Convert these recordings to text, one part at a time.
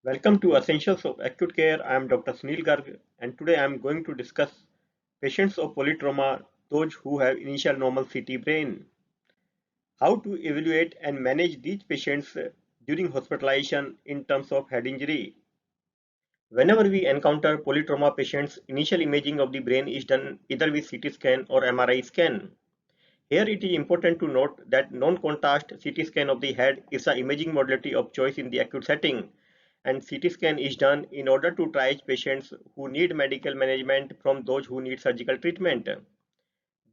Welcome to Essentials of Acute Care. I am Dr. Sunil Garg, and today I am going to discuss patients of polytrauma, those who have initial normal CT brain. How to evaluate and manage these patients during hospitalization in terms of head injury. Whenever we encounter polytrauma patients, initial imaging of the brain is done either with CT scan or MRI scan. Here it is important to note that non-contrast CT scan of the head is the imaging modality of choice in the acute setting, and CT scan is done in order to triage patients who need medical management from those who need surgical treatment.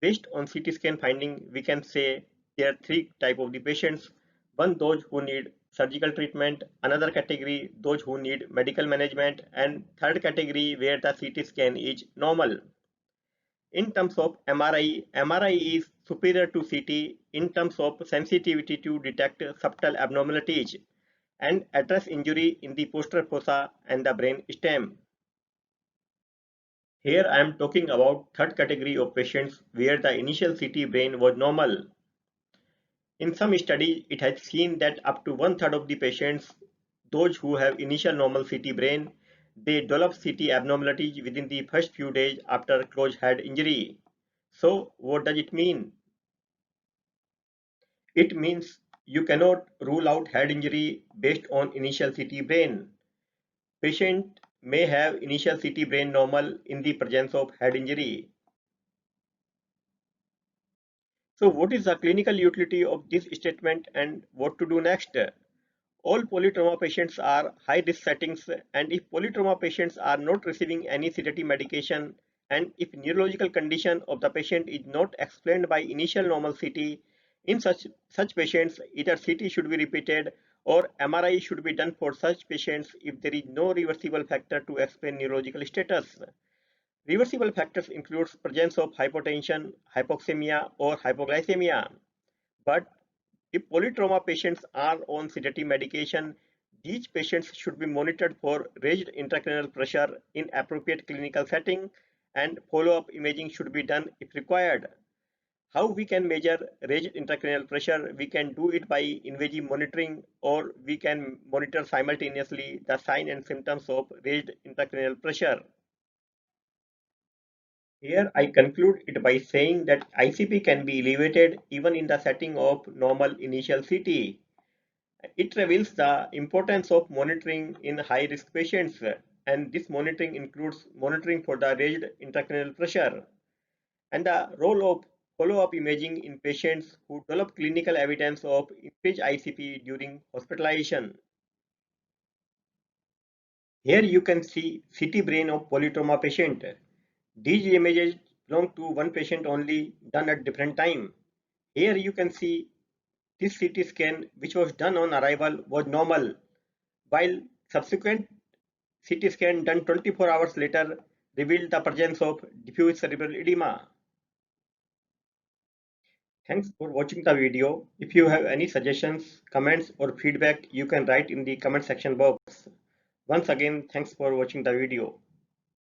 Based on CT scan finding, we can say there are three types of the patients. One, those who need surgical treatment; another category, those who need medical management; and third category where the CT scan is normal. In terms of MRI, MRI is superior to CT in terms of sensitivity to detect subtle abnormalities and address injury in the posterior fossa and the brain stem. Here I am talking about third category of patients where the initial CT brain was normal. In some studies, it has seen that up to one-third of the patients, those who have initial normal CT brain, they develop CT abnormalities within the first few days after closed head injury. So what does it mean? It means you cannot rule out head injury based on initial CT brain. Patient may have initial CT brain normal in the presence of head injury. So what is the clinical utility of this statement and what to do next? All polytrauma patients are high risk settings, and if polytrauma patients are not receiving any sedative medication and if neurological condition of the patient is not explained by initial normal CT, in such patients either CT should be repeated or MRI should be done for such patients if there is no reversible factor to explain neurological status. Reversible factors includes presence of hypotension, hypoxemia or hypoglycemia. But if polytrauma patients are on sedative medication, these patients should be monitored for raised intracranial pressure in appropriate clinical setting and follow-up imaging should be done if required. How we can measure raised intracranial pressure? We can do it by invasive monitoring or we can monitor simultaneously the signs and symptoms of raised intracranial pressure. Here I conclude it by saying that ICP can be elevated even in the setting of normal initial CT. It reveals the importance of monitoring in high-risk patients, and this monitoring includes monitoring for the raised intracranial pressure and the role of follow-up imaging in patients who develop clinical evidence of increased ICP during hospitalization. Here you can see CT brain of polytrauma patient. These images belong to one patient only, done at different time. Here you can see this CT scan which was done on arrival was normal, while subsequent CT scan done 24 hours later revealed the presence of diffuse cerebral edema. Thanks for watching the video. If you have any suggestions, comments or feedback, you can write in the comment section box. Once again, thanks for watching the video.